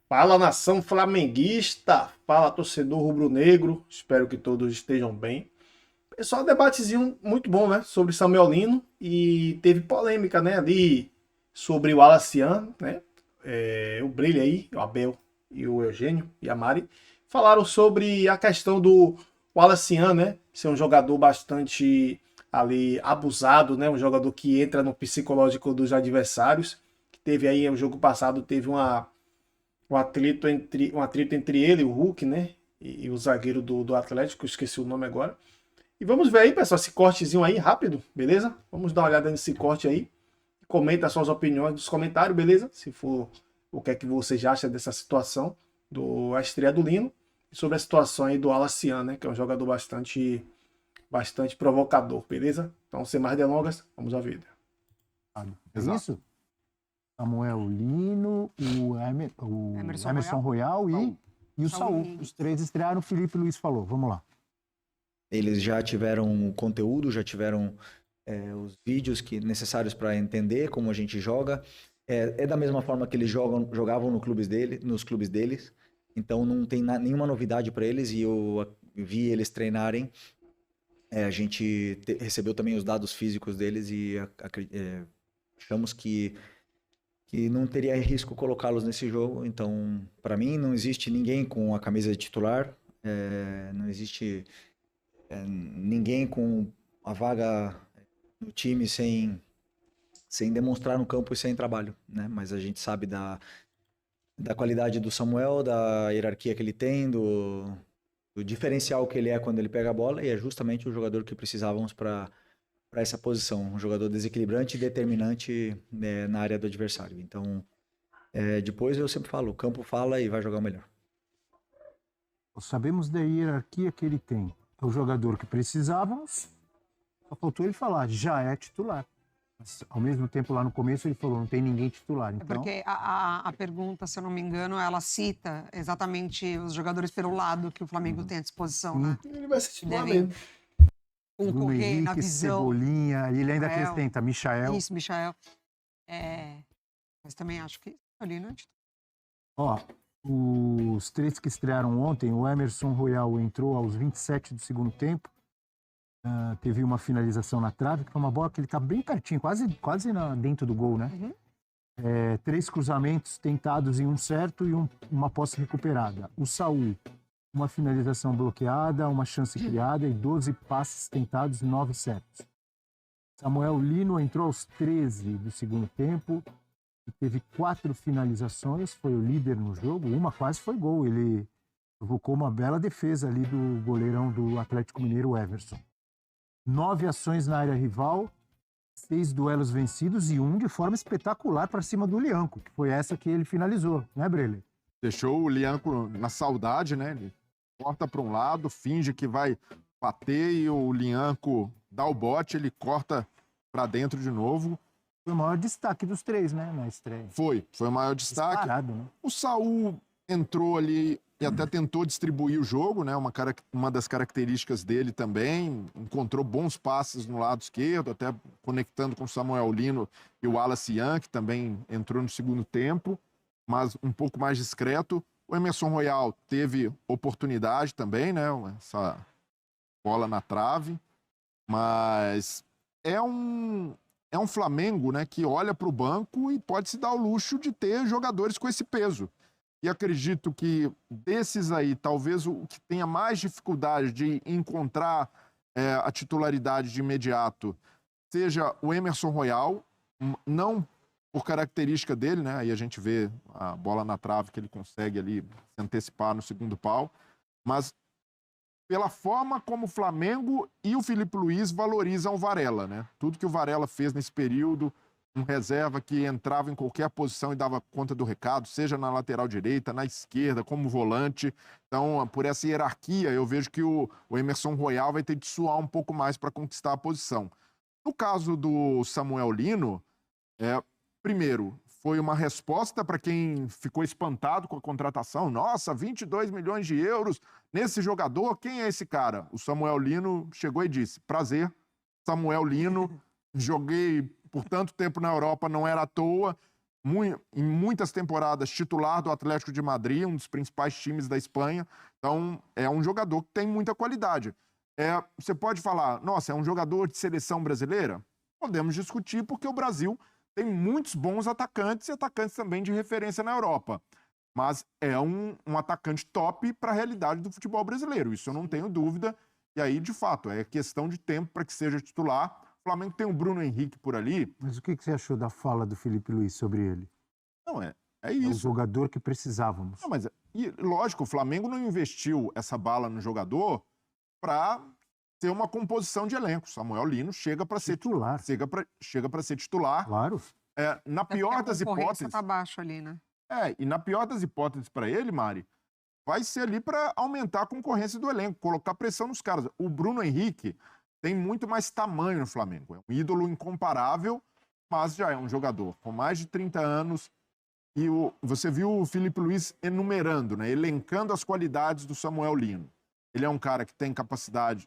Fala, nação flamenguista, fala, torcedor rubro-negro, espero que todos estejam bem. Pessoal, debatezinho muito bom, né, sobre Samuel Lino, e teve polêmica, né, ali sobre o Alacian, né, o Brilho aí, o Abel e o Eugênio e a Mari, falaram sobre a questão do Alacian, né, ser um jogador bastante ali abusado, né, um jogador que entra no psicológico dos adversários, que teve aí, no jogo passado, teve um atrito entre ele, o Hulk, né? E o zagueiro do Atlético, esqueci o nome agora. E vamos ver aí, pessoal, esse cortezinho aí, rápido, beleza? Vamos dar uma olhada nesse corte aí. Comenta suas opiniões nos comentários, beleza? Se for o que é que você já acha dessa situação do estreia do Lino. E sobre a situação aí do Alacian, né? Que é um jogador bastante provocador, beleza? Então, sem mais delongas, vamos ao vídeo. É isso? Samuel Lino, o Emerson Royal e o Saul. Os três estrearam, o Felipe Luiz falou. Vamos lá. Eles já tiveram conteúdo, já tiveram os vídeos necessários para entender como a gente joga. É da mesma forma que eles jogavam nos clubes deles. Então não tem nenhuma novidade para eles e eu vi eles treinarem. A gente recebeu também os dados físicos deles e achamos que não teria risco colocá-los nesse jogo. Então, para mim, não existe ninguém com a camisa de titular, não existe ninguém com a vaga no time sem demonstrar no campo e sem trabalho, né? Mas a gente sabe da qualidade do Samuel, da hierarquia que ele tem, do diferencial que ele é quando ele pega a bola, e é justamente o jogador que precisávamos para essa posição, um jogador desequilibrante e determinante na área do adversário. Então, depois eu sempre falo, o campo fala e vai jogar o melhor. Sabemos da hierarquia que ele tem. É o jogador que precisávamos, só faltou ele falar, já é titular. Mas, ao mesmo tempo, lá no começo, ele falou, não tem ninguém titular. Então... Porque a pergunta, se eu não me engano, ela cita exatamente os jogadores pelo lado que o Flamengo tem à disposição, né? Ele vai ser titular mesmo. Bruno Henrique, visão. Cebolinha, e ele ainda acrescenta, Michael. Isso, Michael. Mas também acho que ali não é titular. Ó, os três que estrearam ontem, o Emerson Royal entrou aos 27 do segundo tempo. Teve uma finalização na trave, que foi uma bola que ele tá bem pertinho, quase dentro do gol, né? Uhum. 3 cruzamentos tentados em um certo e uma posse recuperada. O Saul, uma finalização bloqueada, uma chance criada e 12 passes tentados, 9 certos. Samuel Lino entrou aos 13 do segundo tempo e teve 4 finalizações, foi o líder no jogo, uma quase foi gol. Ele provocou uma bela defesa ali do goleirão do Atlético Mineiro, Everson. 9 ações na área rival, 6 duelos vencidos e 1 de forma espetacular para cima do Lianco, que foi essa que ele finalizou, né, Breler? Deixou o Lianco na saudade, né? Ele corta para um lado, finge que vai bater e o Lianco dá o bote, ele corta para dentro de novo. Foi o maior destaque dos três, né, na estreia. Foi o maior destaque. Disparado, né? O Saul entrou ali e até tentou distribuir o jogo, né? Uma das características dele também. Encontrou bons passes no lado esquerdo, até conectando com o Samuel Lino e o Alacian, que também entrou no segundo tempo, mas um pouco mais discreto. O Emerson Royal teve oportunidade também, né? Essa bola na trave, mas é um Flamengo, né, que olha para o banco e pode se dar o luxo de ter jogadores com esse peso. E acredito que desses aí, talvez o que tenha mais dificuldade de encontrar a titularidade de imediato seja o Emerson Royal, não por característica dele, né? Aí a gente vê a bola na trave que ele consegue ali se antecipar no segundo pau, mas pela forma como o Flamengo e o Felipe Luiz valorizam o Varela, né? Tudo que o Varela fez nesse período, um reserva que entrava em qualquer posição e dava conta do recado, seja na lateral direita, na esquerda, como volante. Então, por essa hierarquia, eu vejo que o Emerson Royal vai ter de suar um pouco mais para conquistar a posição. No caso do Samuel Lino, primeiro, foi uma resposta para quem ficou espantado com a contratação. Nossa, 22 milhões de euros nesse jogador, quem é esse cara? O Samuel Lino chegou e disse, prazer, Samuel Lino, joguei por tanto tempo na Europa, não era à toa, em muitas temporadas titular do Atlético de Madrid, um dos principais times da Espanha. Então, é um jogador que tem muita qualidade. Você pode falar, nossa, é um jogador de seleção brasileira? Podemos discutir, porque o Brasil tem muitos bons atacantes e atacantes também de referência na Europa. Mas é um atacante top para a realidade do futebol brasileiro, isso eu não tenho dúvida. E aí, de fato, é questão de tempo para que seja titular. O Flamengo tem o Bruno Henrique por ali. Mas o que você achou da fala do Felipe Luiz sobre ele? Não, é É o isso. jogador que precisávamos. Não, mas, lógico, o Flamengo não investiu essa bala no jogador para ter uma composição de elenco. Samuel Lino chega para ser Titular. chega para ser titular. Claro. Na Até porque pior das a concorrência hipóteses. tá baixo ali, né? E na pior das hipóteses para ele, Mari, vai ser ali para aumentar a concorrência do elenco, colocar pressão nos caras. O Bruno Henrique tem muito mais tamanho no Flamengo. É um ídolo incomparável, mas já é um jogador com mais de 30 anos. E você viu o Felipe Luiz enumerando, né, elencando as qualidades do Samuel Lino. Ele é um cara que tem capacidade,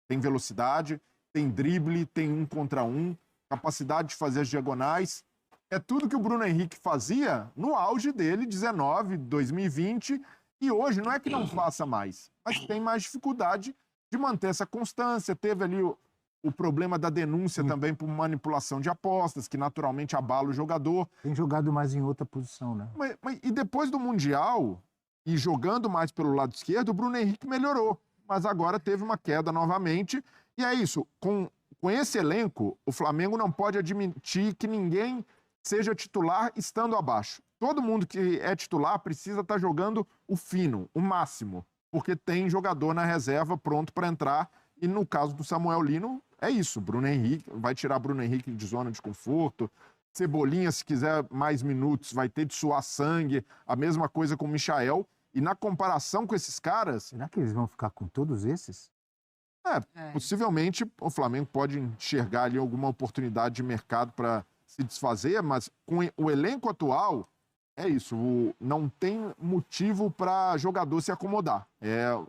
tem velocidade, tem drible, tem 1 contra 1, capacidade de fazer as diagonais. É tudo que o Bruno Henrique fazia no auge dele, 19, 2020, e hoje não é que não faça mais, mas tem mais dificuldade de manter essa constância. Teve ali o problema da denúncia também por manipulação de apostas, que naturalmente abala o jogador. Tem jogado mais em outra posição, né? E depois do Mundial, e jogando mais pelo lado esquerdo, o Bruno Henrique melhorou, mas agora teve uma queda novamente, e é isso, com esse elenco, o Flamengo não pode admitir que ninguém seja titular estando abaixo. Todo mundo que é titular precisa estar jogando o fino, o máximo, porque tem jogador na reserva pronto para entrar, e no caso do Samuel Lino, é isso, Bruno Henrique, vai tirar Bruno Henrique de zona de conforto, Cebolinha, se quiser mais minutos, vai ter de suar sangue, a mesma coisa com o Michael, e na comparação com esses caras... Será que eles vão ficar com todos esses? Possivelmente o Flamengo pode enxergar ali alguma oportunidade de mercado para se desfazer, mas com o elenco atual, é isso, não tem motivo para jogador se acomodar.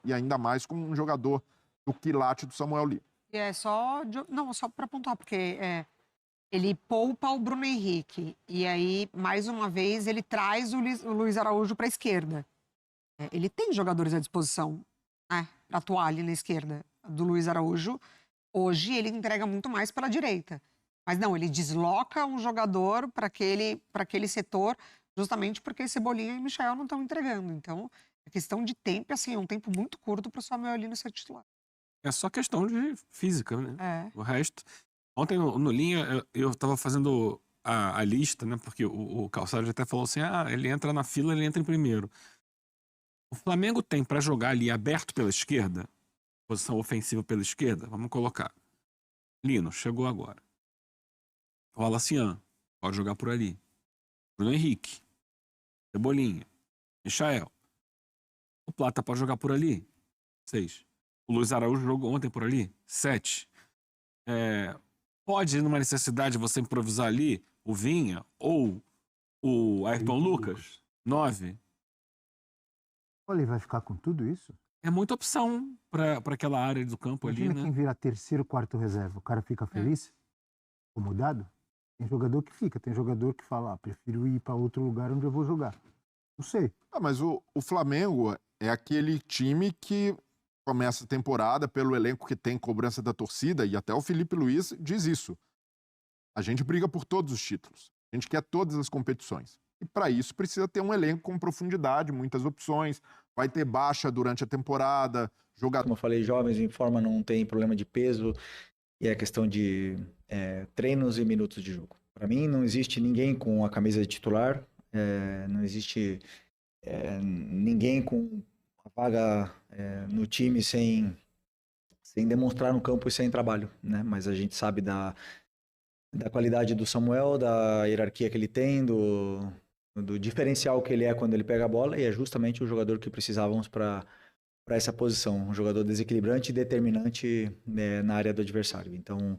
E ainda mais com um jogador do quilate do Samuel Lino. E só para pontuar, porque ele poupa o Bruno Henrique. E aí, mais uma vez, ele traz o Luiz Araújo para a esquerda. Ele tem jogadores à disposição, né, para atuar ali na esquerda do Luiz Araújo. Hoje ele entrega muito mais pela direita. Mas não, ele desloca um jogador para aquele setor, justamente porque Cebolinha e Michael não estão entregando. Então, é questão de tempo, assim, é um tempo muito curto para o Samuel Lino ser titular. É só questão de física, né? É. O resto... Ontem no Linha eu estava fazendo a lista, né? Porque o Calçado até falou assim, ele entra na fila, ele entra em primeiro. O Flamengo tem para jogar ali aberto pela esquerda, posição ofensiva pela esquerda, vamos colocar. Lino, chegou agora. O Alacian, pode jogar por ali. Bruno Henrique, Cebolinha, Michael. O Plata pode jogar por ali, 6. O Luiz Araújo jogou ontem por ali, 7. Pode, numa necessidade, você improvisar ali o Vinha ou o Ayrton Lucas, 9. Olha, ele vai ficar com tudo isso? É muita opção para aquela área do campo Imagina ali, né? quem vira terceiro, quarto reserva. O cara fica feliz? Acomodado? Tem jogador que fica, tem jogador que fala, prefiro ir para outro lugar onde eu vou jogar. Não sei. Mas o Flamengo é aquele time que começa a temporada pelo elenco que tem cobrança da torcida, e até o Felipe Luiz diz isso. A gente briga por todos os títulos. A gente quer todas as competições. E para isso precisa ter um elenco com profundidade, muitas opções. Vai ter baixa durante a temporada. Como eu falei, jovens em forma não tem problema de peso. E é questão de treinos e minutos de jogo. Para mim, não existe ninguém com a camisa de titular. Não existe ninguém com a vaga no time sem demonstrar no campo e sem trabalho, né? Mas a gente sabe da qualidade do Samuel, da hierarquia que ele tem, do diferencial que ele é quando ele pega a bola, e é justamente o jogador que precisávamos para essa posição, um jogador desequilibrante e determinante na área do adversário. Então,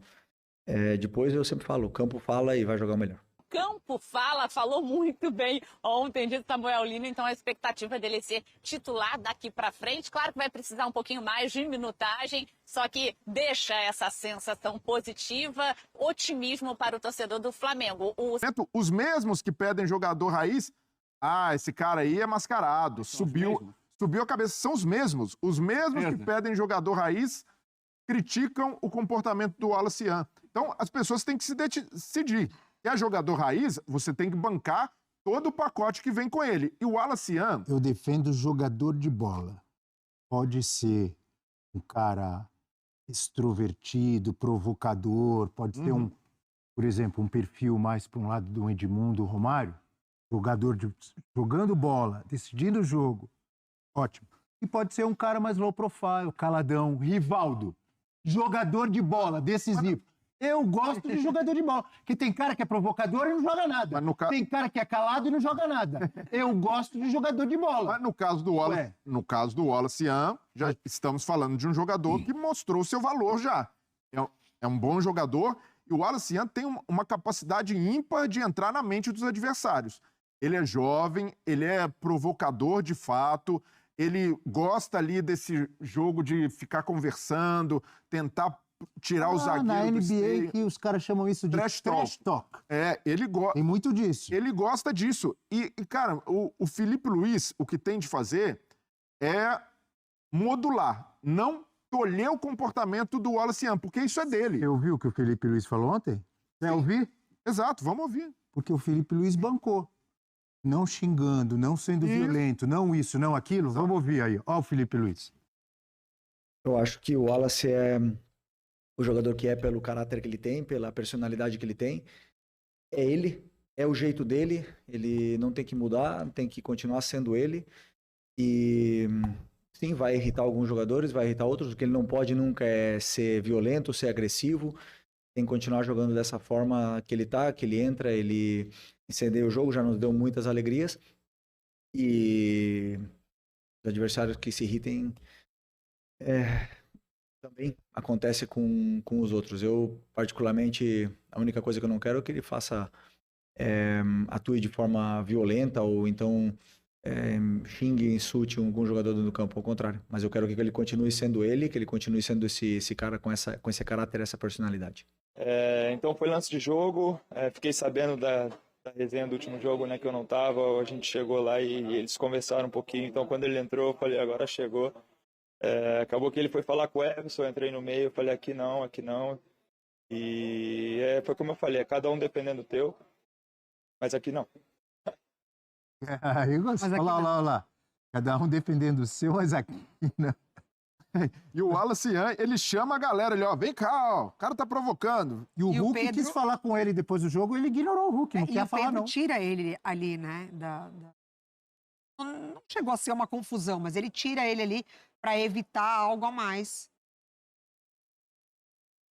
depois eu sempre falo, o campo fala e vai jogar o melhor. Campo tempo fala, falou muito bem ontem de Samuel Lino, então a expectativa dele é ser titular daqui para frente. Claro que vai precisar um pouquinho mais de minutagem, só que deixa essa sensação positiva, otimismo para o torcedor do Flamengo. Os mesmos que pedem jogador raiz, esse cara aí é mascarado, subiu a cabeça. São os mesmos que pedem jogador raiz, criticam o comportamento do Wallace Ian. Então, as pessoas têm que se decidir. Se é jogador raiz, você tem que bancar todo o pacote que vem com ele. E o Wallace Ian... Eu defendo jogador de bola. Pode ser um cara extrovertido, provocador, pode ser por exemplo, um perfil mais para um lado do Edmundo, do Romário, jogando bola, decidindo o jogo, ótimo. E pode ser um cara mais low profile, caladão, Rivaldo, jogador de bola, decisivo. Eu gosto de jogador de bola, porque tem cara que é provocador e não joga nada. Tem cara que é calado e não joga nada. Eu gosto de jogador de bola. Mas no caso do Wallace Ian, já estamos falando de um jogador que mostrou seu valor já. É um bom jogador. E o Wallace Ian tem uma capacidade ímpar de entrar na mente dos adversários. Ele é jovem, ele é provocador de fato, ele gosta ali desse jogo de ficar conversando, tentar tirar o zagueiro na do NBA esteio. que os caras chamam isso de trash talk. Ele gosta. Tem muito disso. Ele gosta disso. E cara, o Felipe Luiz, o que tem de fazer é modular, não tolher o comportamento do Wallace Ian, porque isso é dele. Você ouviu o que o Felipe Luiz falou ontem? Quer ouvir? Exato, vamos ouvir. Porque o Felipe Luiz bancou. Não xingando, não sendo violento, não isso, não aquilo. Vamos ouvir aí. Ó o Felipe Luiz. Eu acho que o Wallace é o jogador que é pelo caráter que ele tem, pela personalidade que ele tem. É ele, é o jeito dele, ele não tem que mudar, tem que continuar sendo ele. E sim, vai irritar alguns jogadores, vai irritar outros, o que ele não pode nunca é ser violento, ser agressivo. Tem que continuar jogando dessa forma que ele tá, que ele entra, ele incendeia o jogo, já nos deu muitas alegrias. E os adversários que se irritem também acontece com os outros. Eu, particularmente, a única coisa que eu não quero é que ele faça, atue de forma violenta ou então xingue, insulte algum jogador do campo, ao contrário. Mas eu quero que ele continue sendo ele, que ele continue sendo esse cara com esse caráter, essa personalidade. Então foi lance de jogo, fiquei sabendo da resenha do último jogo, né, que eu não tava, a gente chegou lá e eles conversaram um pouquinho, então quando ele entrou eu falei, agora chegou. Acabou que ele foi falar com o Everson, eu entrei no meio, eu falei aqui não, e foi como eu falei, cada um dependendo do teu, mas aqui não. Eu gosto. Olha lá. Cada um dependendo do seu, mas aqui não. E o Wallace Ian, ele chama a galera, ele, vem cá, ó, o cara tá provocando. E o Hulk Pedro... quis falar com ele depois do jogo, ele ignorou o Hulk, não quer falar, não. E o Pedro tira ele ali, né, Não chegou a ser uma confusão, mas ele tira ele ali para evitar algo a mais.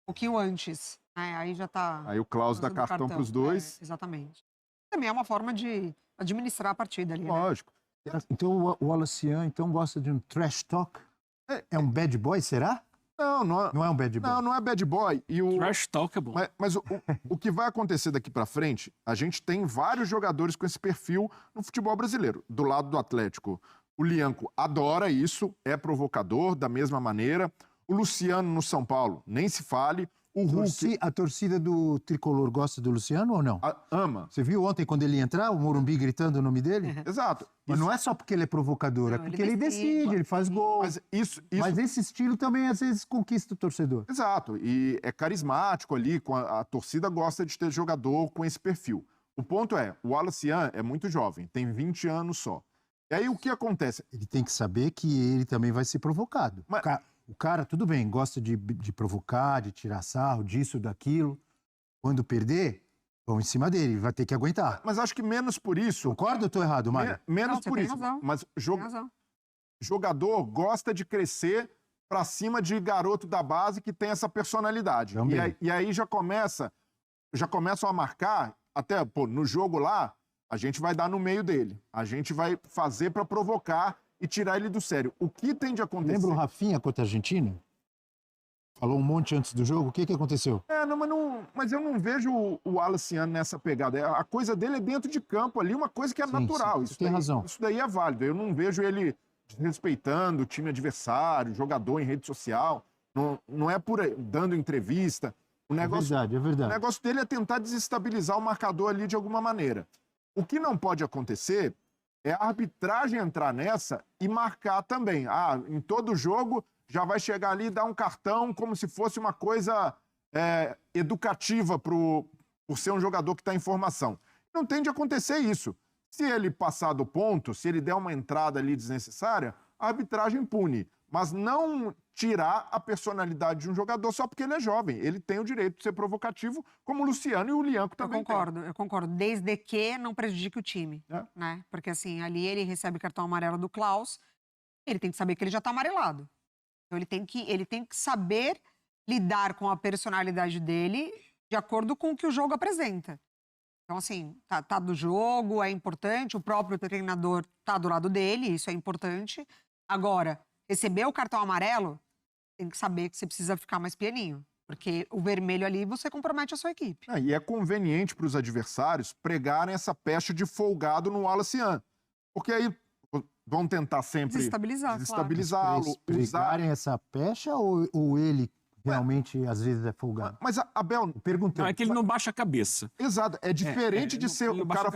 Um pouquinho antes, né, aí já tá... Aí o Klaus dá cartão pros dois. Exatamente. Também é uma forma de administrar a partida ali, Lógico. Né? Então o Wallace Ian gosta de um trash talk? É um bad boy, será? Não é um bad boy. Não é bad boy. Trash talk é bom. Mas o que vai acontecer daqui pra frente, a gente tem vários jogadores com esse perfil no futebol brasileiro. Do lado do Atlético, o Lianco adora isso, é provocador da mesma maneira. O Luciano no São Paulo, nem se fale. O Hulk... A torcida do Tricolor gosta do Luciano ou não? Ama. Você viu ontem quando ele ia entrar, o Morumbi gritando o nome dele? Exato. Mas não é só porque ele é provocador, é porque ele decide, ele faz gol. Mas Mas esse estilo também, às vezes, conquista o torcedor. Exato. E é carismático ali, a torcida gosta de ter jogador com esse perfil. O ponto é, o Wallace Ian é muito jovem, tem 20 anos só. E aí o que acontece? Ele tem que saber que ele também vai ser provocado. Mas... O cara, tudo bem, gosta de provocar, de tirar sarro, disso, daquilo. Quando perder, vão em cima dele, vai ter que aguentar. Mas acho que menos por isso... Concorda ou estou errado, Mário? Menos por isso. Razão. Mas jogador gosta de crescer pra cima de garoto da base que tem essa personalidade. E aí já começam a marcar, até no jogo lá, a gente vai dar no meio dele. A gente vai fazer pra provocar e tirar ele do sério. O que tem de acontecer... Lembra o Rafinha contra a Argentina? Falou um monte antes do jogo. O que aconteceu? Mas eu não vejo o Wallace nessa pegada. A coisa dele é dentro de campo ali, uma coisa que é Sim, natural. sim, Isso tem daí, razão. Isso daí é válido. Eu não vejo ele respeitando o time adversário, jogador em rede social. Não é por aí, dando entrevista. O negócio, É o verdade. negócio dele é tentar desestabilizar o marcador ali de alguma maneira. O que não pode acontecer é a arbitragem entrar nessa e marcar também. Em todo jogo já vai chegar ali e dar um cartão como se fosse uma coisa educativa por ser um jogador que está em formação. Não tem de acontecer isso. Se ele passar do ponto, se ele der uma entrada ali desnecessária, a arbitragem pune. Mas não tirar a personalidade de um jogador só porque ele é jovem. Ele tem o direito de ser provocativo, como o Luciano e o Lianco também Eu concordo. Desde que não prejudique o time, né? Porque assim, ali ele recebe cartão amarelo do Klaus, ele tem que saber que ele já tá amarelado. Então ele tem que saber lidar com a personalidade dele de acordo com o que o jogo apresenta. Então assim, tá do jogo, é importante, o próprio treinador tá do lado dele, isso é importante. Agora, receber o cartão amarelo, tem que saber que você precisa ficar mais pianinho. Porque o vermelho ali, você compromete a sua equipe. E é conveniente para os adversários pregarem essa pecha de folgado no Wallace. Porque aí vão tentar sempre desestabilizá-lo. Pregarem essa pecha ou ele realmente, às vezes, é folgado? Mas, Abel, perguntando. Não, é que ele não baixa a cabeça. Exato. É diferente de ser o cara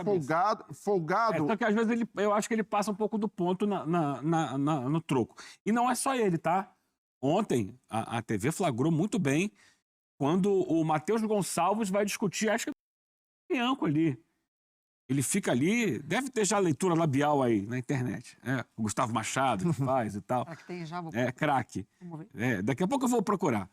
folgado. Só que às vezes eu acho que ele passa um pouco do ponto no troco. E não é só ele, tá? Ontem, a TV flagrou muito bem quando o Matheus Gonçalves vai discutir, acho que é o Bianco ali. Ele fica ali, deve ter já leitura labial aí na internet. O Gustavo Machado que faz e tal. Que tem já, craque. Daqui a pouco eu vou procurar.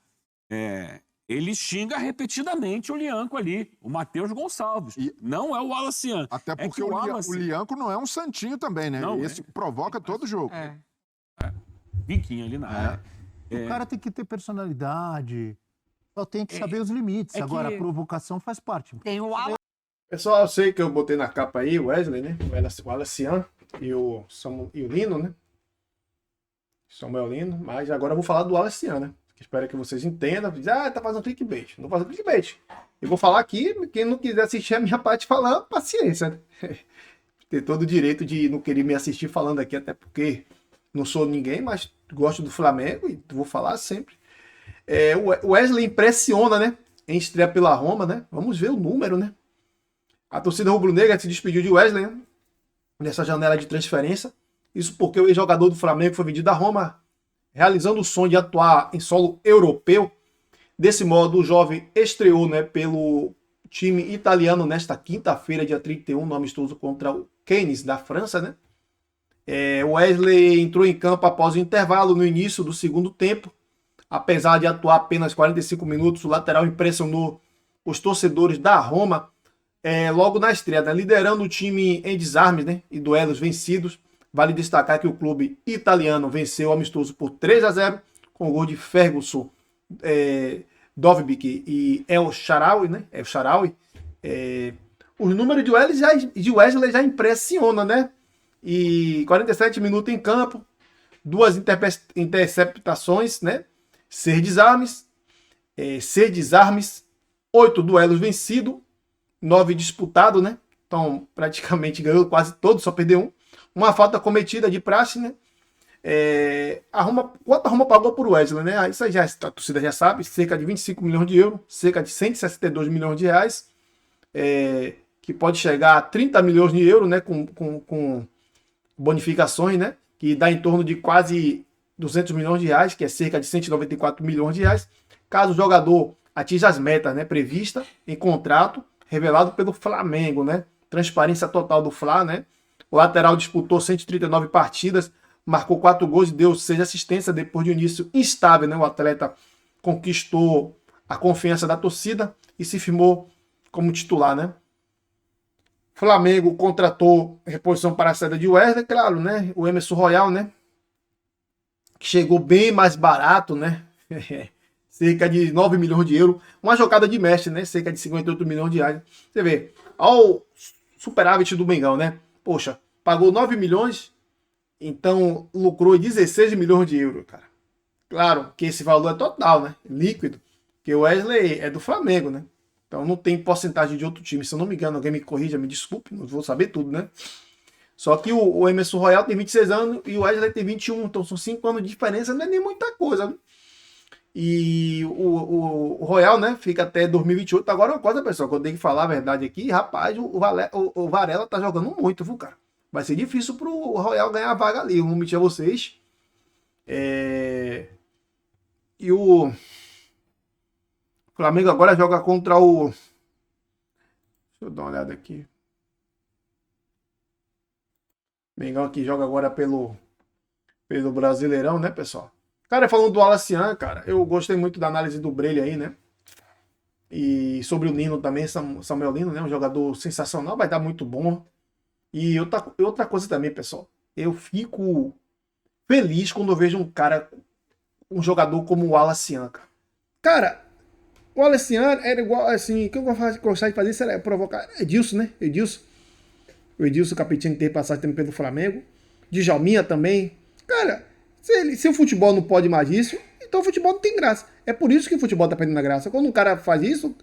Ele xinga repetidamente o Lianco ali, o Matheus Gonçalves. Não é o Wallace. Até porque o Lianco não é um santinho também, né? Não, esse provoca todo jogo. Biquinho ali na área. O cara tem que ter personalidade, só tem que saber os limites. Agora, a provocação faz parte. Tem o Wallace. Pessoal, eu sei que eu botei na capa aí o Wesley, né? O Wallacian e o Lino, né? Samuel Lino. Mas agora eu vou falar do Wallacian, né? Espero que vocês entendam. Tá fazendo clickbait. Não fazendo clickbait. Eu vou falar aqui, quem não quiser assistir a minha parte falando, paciência, né? Ter todo o direito de não querer me assistir falando aqui, até porque não sou ninguém, mas gosto do Flamengo e vou falar sempre. O Wesley impressiona, né? Em estreia pela Roma, né? Vamos ver o número, né? A torcida rubro-negra se despediu de Wesley, né? Nessa janela de transferência. Isso porque o ex-jogador do Flamengo foi vendido à Roma, realizando o sonho de atuar em solo europeu. Desse modo, o jovem estreou, né, pelo time italiano nesta quinta-feira, dia 31, no amistoso contra o Cannes, da França, né? O Wesley entrou em campo após o intervalo no início do segundo tempo. Apesar de atuar apenas 45 minutos, o lateral impressionou os torcedores da Roma logo na estreia, né? Liderando o time em desarmes, né, e duelos vencidos. Vale destacar que o clube italiano venceu o amistoso por 3-0 com o gol de Ferguson, Dovbyk e El Shaarawy, né? El Shaarawy. O número de Wesley já impressiona, né? E 47 minutos em campo, 2 interceptações, né? 6 desarmes, 8 duelos vencidos, 9 disputados, né? Então, praticamente ganhou quase todos, só perdeu um. Uma falta cometida de praxe, né? Quanto a Roma pagou por Wesley, né? Isso aí a torcida já sabe, cerca de 25 milhões de euros, cerca de 162 milhões de reais, que pode chegar a 30 milhões de euros, né? Com bonificações, né? Que dá em torno de quase 200 milhões de reais, que é cerca de 194 milhões de reais, caso o jogador atinja as metas, né, previstas em contrato, revelado pelo Flamengo, né? Transparência total do Fla, né? O lateral disputou 139 partidas, marcou 4 gols e deu 6 assistências depois de um início instável, né? O atleta conquistou a confiança da torcida e se firmou como titular, né? Flamengo contratou reposição para a saída de Wesley, claro, né? O Emerson Royal, né? Que chegou bem mais barato, né? Cerca de 9 milhões de euros. Uma jogada de mestre, né? Cerca de 58 milhões de reais. Você vê, ao superávit do Mengão, né? Poxa, pagou 9 milhões, então lucrou 16 milhões de euros, cara. Claro que esse valor é total, né? Líquido. Porque o Wesley é do Flamengo, né? Então não tem porcentagem de outro time. Se eu não me engano, alguém me corrija, me desculpe, não vou saber tudo, né? Só que o Emerson Royal tem 26 anos e o Wesley tem 21. Então são 5 anos de diferença, não é nem muita coisa, né? E o Royal, né, fica até 2028. Agora uma coisa, pessoal, que eu tenho que falar a verdade aqui, rapaz, o Varela tá jogando muito, viu, cara? Vai ser difícil pro Royal ganhar a vaga ali, eu vou mentir a vocês. E o Flamengo agora joga contra o... Deixa eu dar uma olhada aqui. Mengão aqui joga agora pelo Brasileirão, né, pessoal? Cara, falando do Alacian, cara, eu gostei muito da análise do Breile aí, né? E sobre o Nino também, Samuel Lino, né? Um jogador sensacional, vai dar muito bom. E outra coisa também, pessoal. Eu fico feliz quando eu vejo um jogador como o Alacian, cara. Cara, o Alacian era igual, assim, o que eu gostava de fazer isso era provocar Edilson, né? O Edilson Capetinho ter passado também pelo Flamengo. Djalminha também. Cara, se o futebol não pode mais isso, então o futebol não tem graça. É por isso que o futebol tá perdendo a graça. Quando um cara faz isso,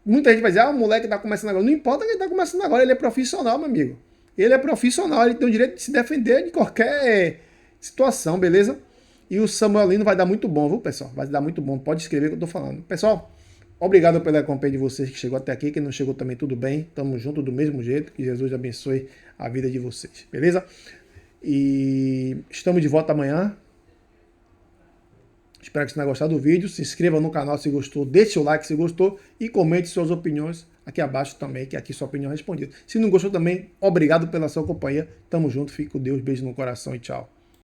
muita gente vai dizer, o moleque tá começando agora. Não importa que ele tá começando agora, ele é profissional, meu amigo. Ele é profissional, ele tem o direito de se defender de qualquer situação, beleza? E o Samuel Lino vai dar muito bom, viu, pessoal? Vai dar muito bom, pode escrever o que eu tô falando. Pessoal, obrigado pela companhia de vocês que chegou até aqui, quem não chegou também, tudo bem. Tamo junto do mesmo jeito, que Jesus abençoe a vida de vocês, beleza? E estamos de volta amanhã. Espero que você tenha gostado do vídeo. Se inscreva no canal se gostou, deixe o like se gostou e comente suas opiniões aqui abaixo também, que aqui sua opinião é respondida. Se não gostou também, obrigado pela sua companhia. Tamo junto, fique com Deus, beijo no coração e tchau.